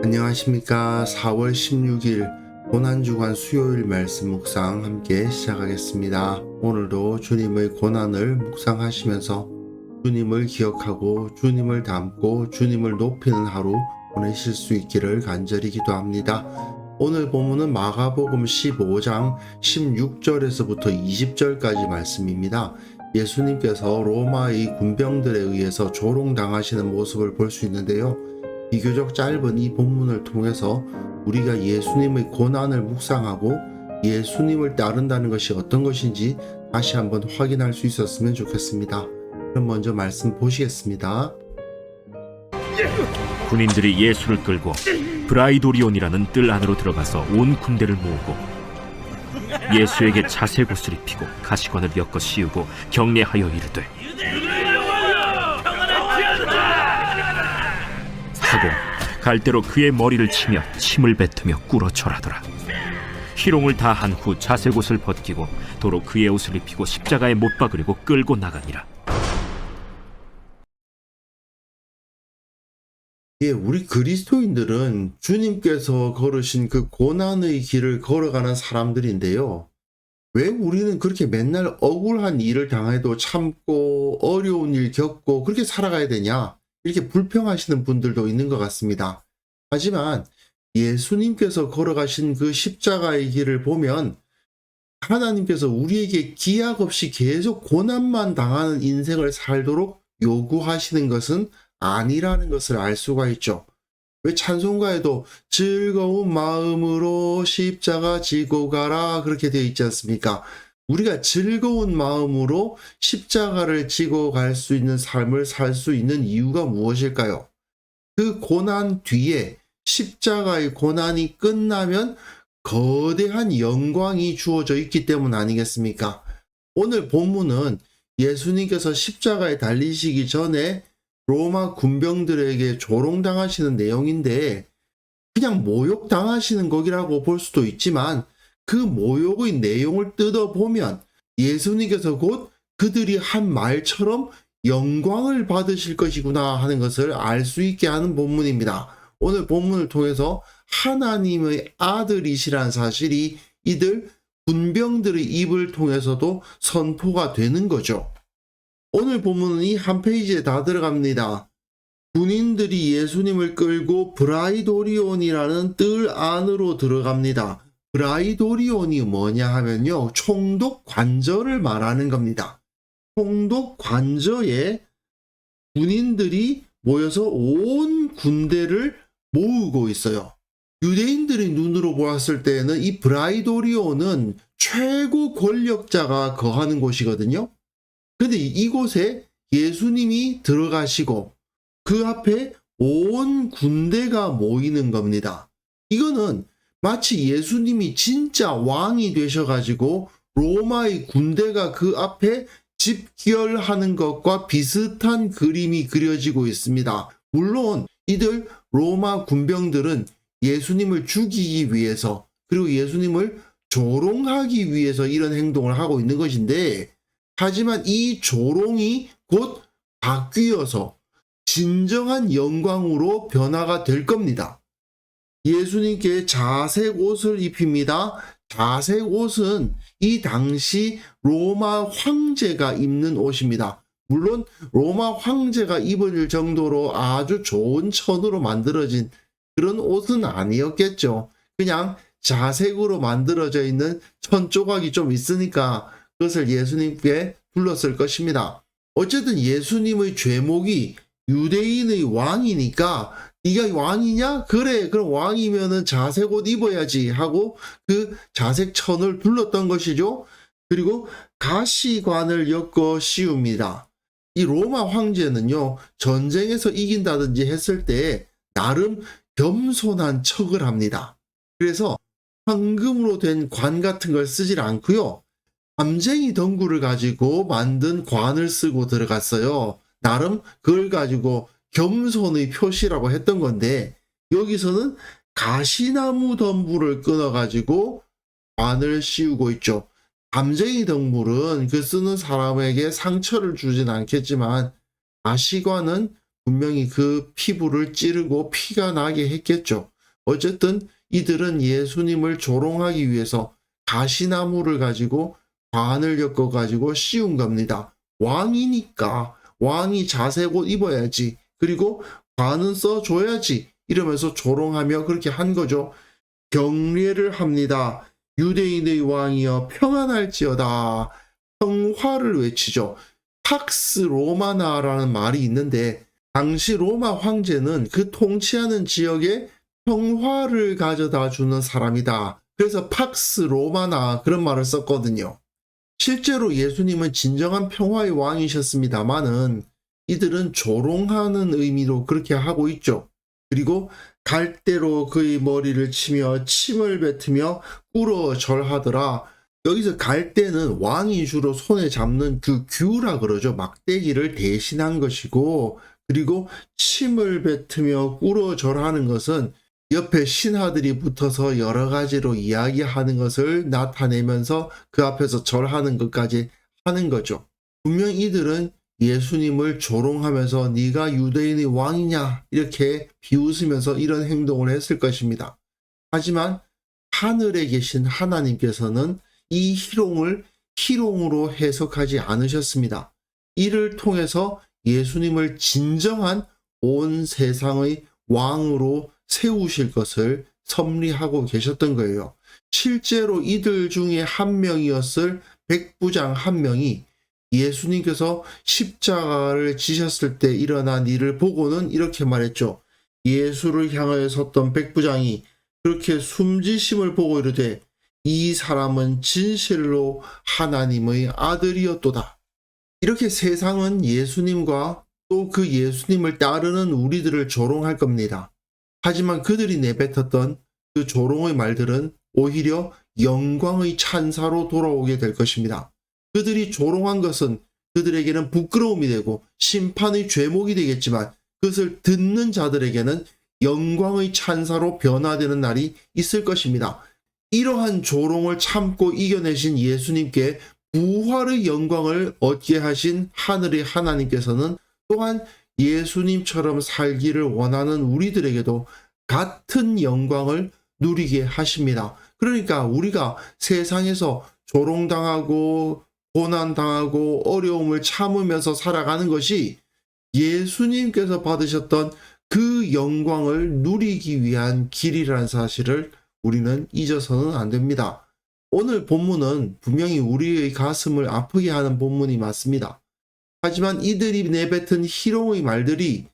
안녕하십니까. 4월 16일 고난주간 수요일 말씀 묵상 함께 시작하겠습니다. 오늘도 주님의 고난을 묵상하시면서 주님을 기억하고 주님을 닮고 주님을 높이는 하루 보내실 수 있기를 간절히 기도합니다. 오늘 본문은 마가복음 15장 16절에서부터 20절까지 말씀입니다. 예수님께서 로마의 군병들에 의해서 조롱당하시는 모습을 볼 수 있는데요. 비교적 짧은 이 본문을 통해서 우리가 예수님의 고난을 묵상하고 예수님을 따른다는 것이 어떤 것인지 다시 한번 확인할 수 있었으면 좋겠습니다. 그럼 먼저 말씀 보시겠습니다. 군인들이 예수를 끌고 브라이도리온이라는 뜰 안으로 들어가서 온 군대를 모으고 예수에게 자색옷을 입히고 가시관을 엮어 씌우고 경례하여 이르되 하고 갈대로 그의 머리를 치며 침을 뱉으며 꿇어 절하더라. 희롱을 다 한 후 자색옷을 벗기고 도로 그의 옷을 입히고 십자가에 못 박으려고 끌고 나가니라. 우리 그리스도인들은 주님께서 걸으신 그 고난의 길을 걸어가는 사람들인데요. 왜 우리는 그렇게 맨날 억울한 일을 당해도 참고 어려운 일 겪고 그렇게 살아가야 되냐? 이렇게 불평하시는 분들도 있는 것 같습니다. 하지만 예수님께서 걸어가신 그 십자가의 길을 보면 하나님께서 우리에게 기약 없이 계속 고난만 당하는 인생을 살도록 요구하시는 것은 아니라는 것을 알 수가 있죠. 왜 찬송가에도 즐거운 마음으로 십자가 지고 가라 그렇게 되어 있지 않습니까? 우리가 즐거운 마음으로 십자가를 지고 갈 수 있는 삶을 살 수 있는 이유가 무엇일까요? 그 고난 뒤에 십자가의 고난이 끝나면 거대한 영광이 주어져 있기 때문 아니겠습니까? 오늘 본문은 예수님께서 십자가에 달리시기 전에 로마 군병들에게 조롱당하시는 내용인데 그냥 모욕당하시는 거기라고 볼 수도 있지만 그 모욕의 내용을 뜯어보면 예수님께서 곧 그들이 한 말처럼 영광을 받으실 것이구나 하는 것을 알 수 있게 하는 본문입니다. 오늘 본문을 통해서 하나님의 아들이시란 사실이 이들 군병들의 입을 통해서도 선포가 되는 거죠. 오늘 본문은 이 한 페이지에 다 들어갑니다. 군인들이 예수님을 끌고 브라이도리온이라는 뜰 안으로 들어갑니다. 브라이도리온이 뭐냐 하면요, 총독 관저를 말하는 겁니다. 총독 관저에 군인들이 모여서 온 군대를 모으고 있어요. 유대인들의 눈으로 보았을 때는 이 브라이도리온은 최고 권력자가 거하는 곳이거든요. 근데 이곳에 예수님이 들어가시고 그 앞에 온 군대가 모이는 겁니다. 이거는 마치 예수님이 진짜 왕이 되셔가지고 로마의 군대가 그 앞에 집결하는 것과 비슷한 그림이 그려지고 있습니다. 물론 이들 로마 군병들은 예수님을 죽이기 위해서 그리고 예수님을 조롱하기 위해서 이런 행동을 하고 있는 것인데 하지만 이 조롱이 곧 바뀌어서 진정한 영광으로 변화가 될 겁니다. 예수님께 자색 옷을 입힙니다. 자색 옷은 이 당시 로마 황제가 입는 옷입니다. 물론 로마 황제가 입을 정도로 아주 좋은 천으로 만들어진 그런 옷은 아니었겠죠. 그냥 자색으로 만들어져 있는 천 조각이 좀 있으니까 그것을 예수님께 둘렀을 것입니다. 어쨌든 예수님의 죄목이 유대인의 왕이니까 네가 왕이냐? 그래, 그럼 왕이면은 자색 옷 입어야지 하고 그 자색 천을 둘렀던 것이죠. 그리고 가시관을 엮어 씌웁니다. 이 로마 황제는요, 전쟁에서 이긴다든지 했을 때 나름 겸손한 척을 합니다. 그래서 황금으로 된 관 같은 걸 쓰질 않고요. 담쟁이 덩굴을 가지고 만든 관을 쓰고 들어갔어요. 나름 그걸 가지고 겸손의 표시라고 했던 건데 여기서는 가시나무 덤불을 끊어가지고 관을 씌우고 있죠. 담쟁이 덩굴은 그 쓰는 사람에게 상처를 주진 않겠지만 가시관은 분명히 그 피부를 찌르고 피가 나게 했겠죠. 어쨌든 이들은 예수님을 조롱하기 위해서 가시나무를 가지고 관을 엮어가지고 씌운 겁니다. 왕이니까 왕이 자색 옷 입어야지. 그리고 관은 써줘야지. 이러면서 조롱하며 그렇게 한 거죠. 경례를 합니다. 유대인의 왕이여 평안할지어다. 평화를 외치죠. 팍스 로마나라는 말이 있는데 당시 로마 황제는 그 통치하는 지역에 평화를 가져다 주는 사람이다. 그래서 팍스 로마나 그런 말을 썼거든요. 실제로 예수님은 진정한 평화의 왕이셨습니다마는 이들은 조롱하는 의미로 그렇게 하고 있죠. 그리고 갈대로 그의 머리를 치며 침을 뱉으며 꿇어 절하더라. 여기서 갈대는 왕이 주로 손에 잡는 그 규라 그러죠. 막대기를 대신한 것이고, 그리고 침을 뱉으며 꿇어 절하는 것은 옆에 신하들이 붙어서 여러 가지로 이야기하는 것을 나타내면서 그 앞에서 절하는 것까지 하는 거죠. 분명 이들은 예수님을 조롱하면서 네가 유대인의 왕이냐 이렇게 비웃으면서 이런 행동을 했을 것입니다. 하지만 하늘에 계신 하나님께서는 이 희롱을 희롱으로 해석하지 않으셨습니다. 이를 통해서 예수님을 진정한 온 세상의 왕으로 세우실 것을 섭리하고 계셨던 거예요. 실제로 이들 중에 한 명이었을 백부장 한 명이 예수님께서 십자가를 지셨을 때 일어난 일을 보고는 이렇게 말했죠. 예수를 향하여 섰던 백부장이 그렇게 숨지심을 보고 이르되 이 사람은 진실로 하나님의 아들이었도다. 이렇게 세상은 예수님과 또 그 예수님을 따르는 우리들을 조롱할 겁니다. 하지만 그들이 내뱉었던 그 조롱의 말들은 오히려 영광의 찬사로 돌아오게 될 것입니다. 그들이 조롱한 것은 그들에게는 부끄러움이 되고 심판의 죄목이 되겠지만 그것을 듣는 자들에게는 영광의 찬사로 변화되는 날이 있을 것입니다. 이러한 조롱을 참고 이겨내신 예수님께 부활의 영광을 얻게 하신 하늘의 하나님께서는 또한 예수님처럼 살기를 원하는 우리들에게도 같은 영광을 누리게 하십니다. 그러니까 우리가 세상에서 조롱당하고 고난당하고 어려움을 참으면서 살아가는 것이 예수님께서 받으셨던 그 영광을 누리기 위한 길이라는 사실을 우리는 잊어서는 안 됩니다. 오늘 본문은 분명히 우리의 가슴을 아프게 하는 본문이 맞습니다. 하지만 이들이 내뱉은 희롱의 말들이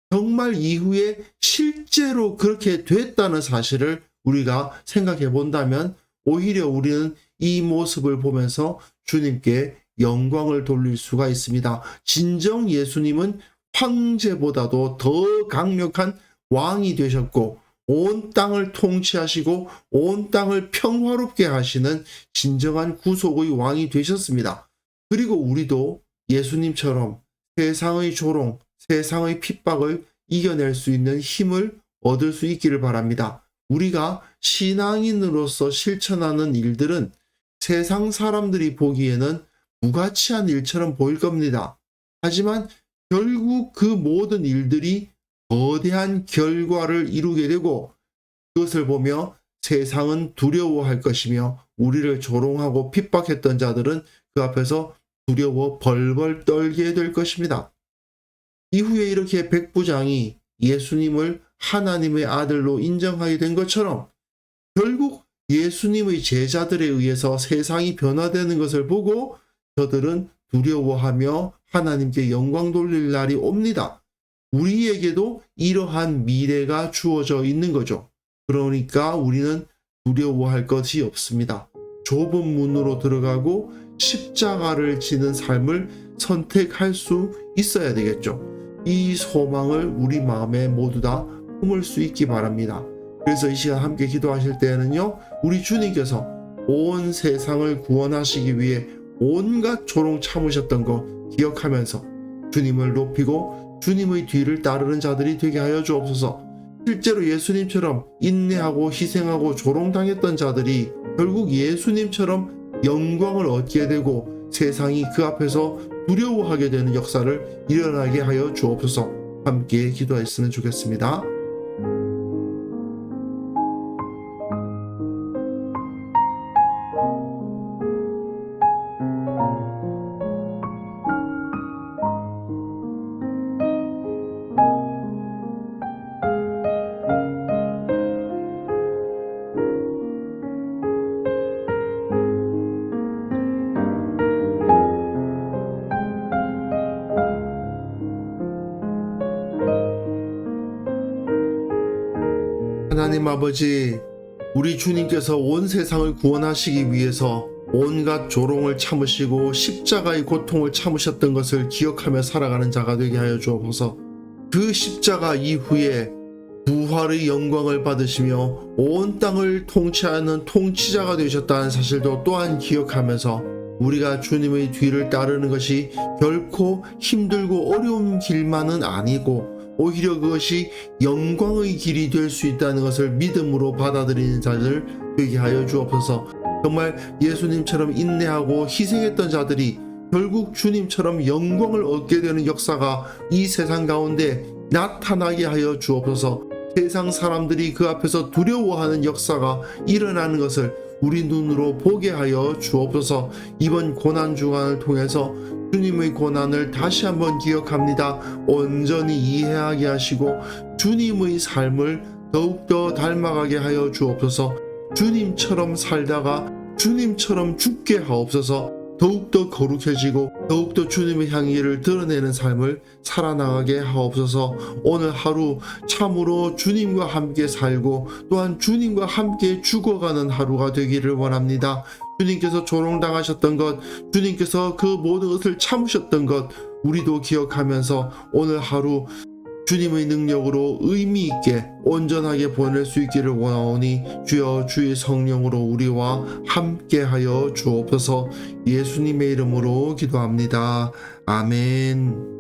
정말 이후에 실제로 그렇게 됐다는 사실을 우리가 생각해 본다면 오히려 우리는 이 모습을 보면서 주님께 영광을 돌릴 수가 있습니다. 진정 예수님은 황제보다도 더 강력한 왕이 되셨고 온 땅을 통치하시고 온 땅을 평화롭게 하시는 진정한 구속의 왕이 되셨습니다. 그리고 우리도 예수님처럼 세상의 조롱, 세상의 핍박을 이겨낼 수 있는 힘을 얻을 수 있기를 바랍니다. 우리가 신앙인으로서 실천하는 일들은 세상 사람들이 보기에는 무가치한 일처럼 보일 겁니다. 하지만 결국 그 모든 일들이 거대한 결과를 이루게 되고 그것을 보며 세상은 두려워할 것이며 우리를 조롱하고 핍박했던 자들은 그 앞에서 두려워 벌벌 떨게 될 것입니다. 이후에 이렇게 백부장이 예수님을 하나님의 아들로 인정하게 된 것처럼 결국 예수님의 제자들에 의해서 세상이 변화되는 것을 보고 저들은 두려워하며 하나님께 영광 돌릴 날이 옵니다. 우리에게도 이러한 미래가 주어져 있는 거죠. 그러니까 우리는 두려워할 것이 없습니다. 좁은 문으로 들어가고 십자가를 지는 삶을 선택할 수 있어야 되겠죠. 이 소망을 우리 마음에 모두 다 품을 수 있기 바랍니다. 그래서 이 시간 함께 기도하실 때에는요, 우리 주님께서 온 세상을 구원하시기 위해 온갖 조롱 참으셨던 거 기억하면서 주님을 높이고 주님의 뒤를 따르는 자들이 되게 하여 주옵소서. 실제로 예수님처럼 인내하고 희생하고 조롱당했던 자들이 결국 예수님처럼 영광을 얻게 되고 세상이 그 앞에서 두려워하게 되는 역사를 일어나게 하여 주옵소서. 함께 기도했으면 좋겠습니다. 하나님 아버지, 우리 주님께서 온 세상을 구원하시기 위해서 온갖 조롱을 참으시고 십자가의 고통을 참으셨던 것을 기억하며 살아가는 자가 되게 하여 주옵소서. 그 십자가 이후에 부활의 영광을 받으시며 온 땅을 통치하는 통치자가 되셨다는 사실도 또한 기억하면서 우리가 주님의 뒤를 따르는 것이 결코 힘들고 어려운 길만은 아니고 오히려 그것이 영광의 길이 될 수 있다는 것을 믿음으로 받아들이는 자들 되게 하여 주옵소서. 정말 예수님처럼 인내하고 희생했던 자들이 결국 주님처럼 영광을 얻게 되는 역사가 이 세상 가운데 나타나게 하여 주옵소서. 세상 사람들이 그 앞에서 두려워하는 역사가 일어나는 것을 우리 눈으로 보게 하여 주옵소서. 이번 고난 주간을 통해서 주님의 고난을 다시 한번 기억합니다. 온전히 이해하게 하시고 주님의 삶을 더욱더 닮아가게 하여 주옵소서. 주님처럼 살다가 주님처럼 죽게 하옵소서. 더욱더 거룩해지고 더욱더 주님의 향기를 드러내는 삶을 살아나가게 하옵소서. 오늘 하루 참으로 주님과 함께 살고 또한 주님과 함께 죽어가는 하루가 되기를 원합니다. 주님께서 조롱당하셨던 것, 주님께서 그 모든 것을 참으셨던 것 우리도 기억하면서 오늘 하루 주님의 능력으로 의미 있게 온전하게 보낼 수 있기를 원하오니 주여 주의 성령으로 우리와 함께하여 주옵소서. 예수님의 이름으로 기도합니다. 아멘.